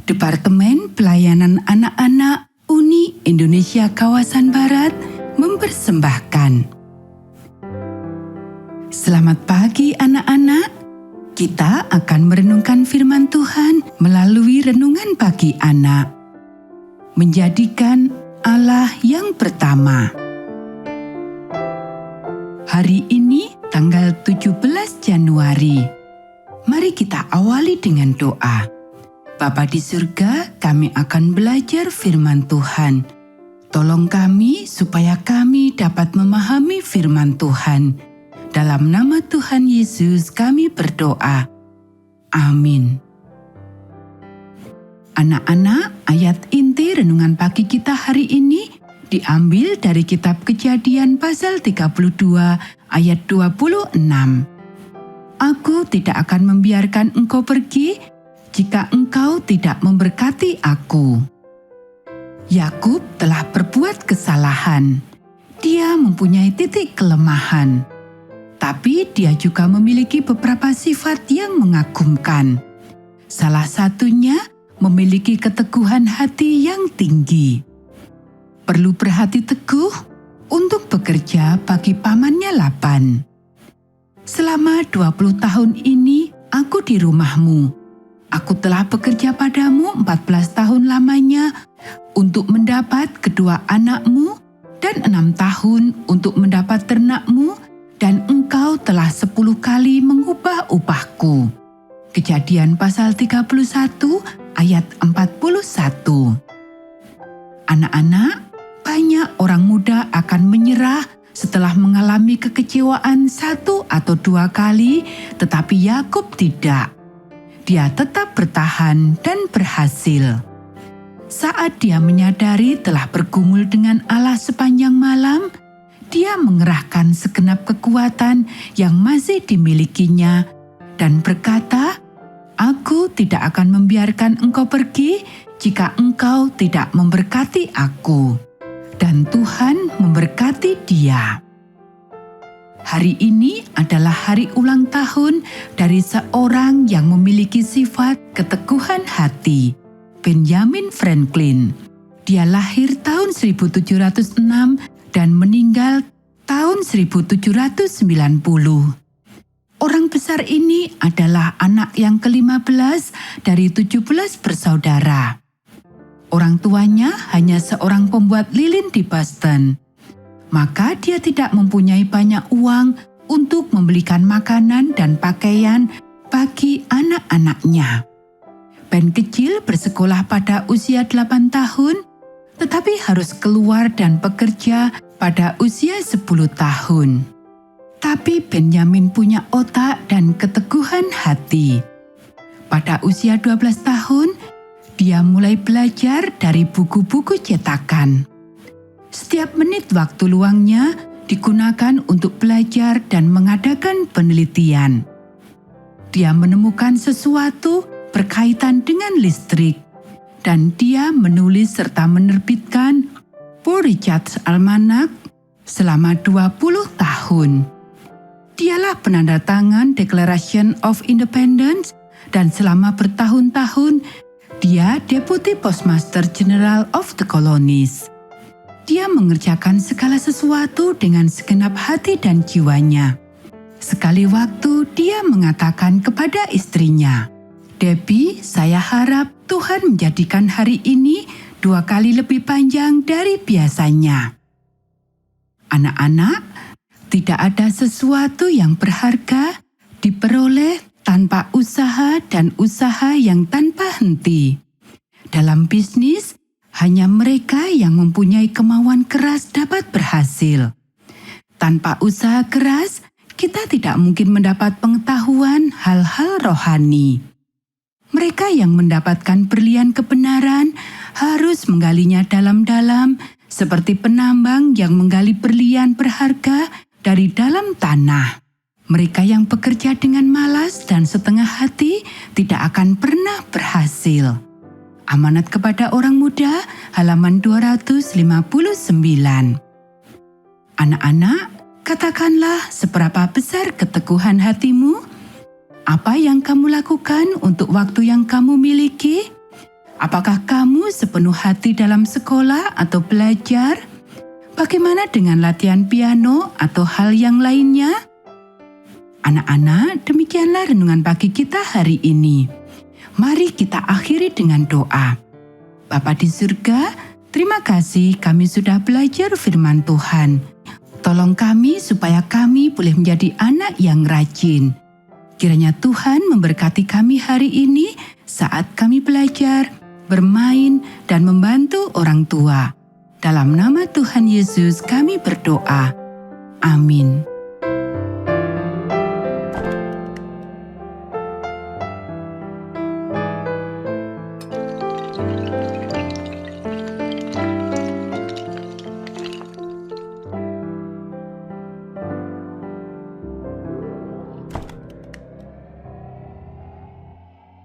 Departemen Pelayanan Anak-anak Uni Indonesia Kawasan Barat mempersembahkan. Selamat pagi anak-anak. Kita akan merenungkan firman Tuhan melalui renungan pagi anak. Menjadikan Allah yang pertama. Hari ini tanggal 17 Januari. Mari kita awali dengan doa. Bapa di surga, kami akan belajar firman Tuhan. Tolong kami supaya kami dapat memahami firman Tuhan. Dalam nama Tuhan Yesus kami berdoa. Amin. Anak-anak, ayat inti renungan pagi kita hari ini diambil dari kitab Kejadian pasal 32 ayat 26. Aku tidak akan membiarkan engkau pergi jika engkau tidak memberkati aku. Yakub telah berbuat kesalahan. Dia mempunyai titik kelemahan. Tapi dia juga memiliki beberapa sifat yang mengagumkan. Salah satunya memiliki keteguhan hati yang tinggi. Perlu berhati teguh untuk bekerja bagi pamannya Laban. Selama 20 tahun ini aku di rumahmu. Aku telah bekerja padamu 14 tahun lamanya untuk mendapat kedua anakmu dan 6 tahun untuk mendapat ternakmu, dan engkau telah 10 kali mengubah upahku. Kejadian pasal 31 ayat 41. Anak-anak, banyak orang muda akan menyerah setelah mengalami kekecewaan 1 atau 2 kali, tetapi Yakub tidak. Dia tetap bertahan dan berhasil. Saat dia menyadari telah bergumul dengan Allah sepanjang malam, dia mengerahkan segenap kekuatan yang masih dimilikinya dan berkata, "Aku tidak akan membiarkan engkau pergi jika engkau tidak memberkati aku." Dan Tuhan memberkati dia. Hari ini adalah hari ulang tahun dari seorang yang memiliki sifat keteguhan hati, Benjamin Franklin. Dia lahir tahun 1706 dan meninggal tahun 1790. Orang besar ini adalah anak yang ke-15 dari 17 bersaudara. Orang tuanya hanya seorang pembuat lilin di Boston. Maka dia tidak mempunyai banyak uang untuk membelikan makanan dan pakaian bagi anak-anaknya. Ben kecil bersekolah pada usia 8 tahun, tetapi harus keluar dan bekerja pada usia 10 tahun. Tapi Benjamin punya otak dan keteguhan hati. Pada usia 12 tahun, dia mulai belajar dari buku-buku cetakan. Setiap menit waktu luangnya digunakan untuk belajar dan mengadakan penelitian. Dia menemukan sesuatu berkaitan dengan listrik, dan dia menulis serta menerbitkan Poor Richard's Almanac selama 20 tahun. Dialah penanda tangan Declaration of Independence, dan selama bertahun-tahun dia Deputy Postmaster General of the Colonies. Dia mengerjakan segala sesuatu dengan segenap hati dan jiwanya. Sekali waktu dia mengatakan kepada istrinya, "Debbie, saya harap Tuhan menjadikan hari ini 2 kali lebih panjang dari biasanya." Anak-anak, tidak ada sesuatu yang berharga diperoleh tanpa usaha dan usaha yang tanpa henti. Dalam bisnis, hanya mereka yang mempunyai kemauan keras dapat berhasil. Tanpa usaha keras, kita tidak mungkin mendapat pengetahuan hal-hal rohani. Mereka yang mendapatkan berlian kebenaran harus menggalinya dalam-dalam, seperti penambang yang menggali berlian berharga dari dalam tanah. Mereka yang bekerja dengan malas dan setengah hati tidak akan pernah berhasil. Amanat kepada orang muda, halaman 259. Anak-anak, katakanlah seberapa besar keteguhan hatimu? Apa yang kamu lakukan untuk waktu yang kamu miliki? Apakah kamu sepenuh hati dalam sekolah atau belajar? Bagaimana dengan latihan piano atau hal yang lainnya? Anak-anak, demikianlah renungan pagi kita hari ini. Mari kita akhiri dengan doa. Bapa di surga, terima kasih kami sudah belajar firman Tuhan. Tolong kami supaya kami boleh menjadi anak yang rajin. Kiranya Tuhan memberkati kami hari ini saat kami belajar, bermain, dan membantu orang tua. Dalam nama Tuhan Yesus kami berdoa. Amin.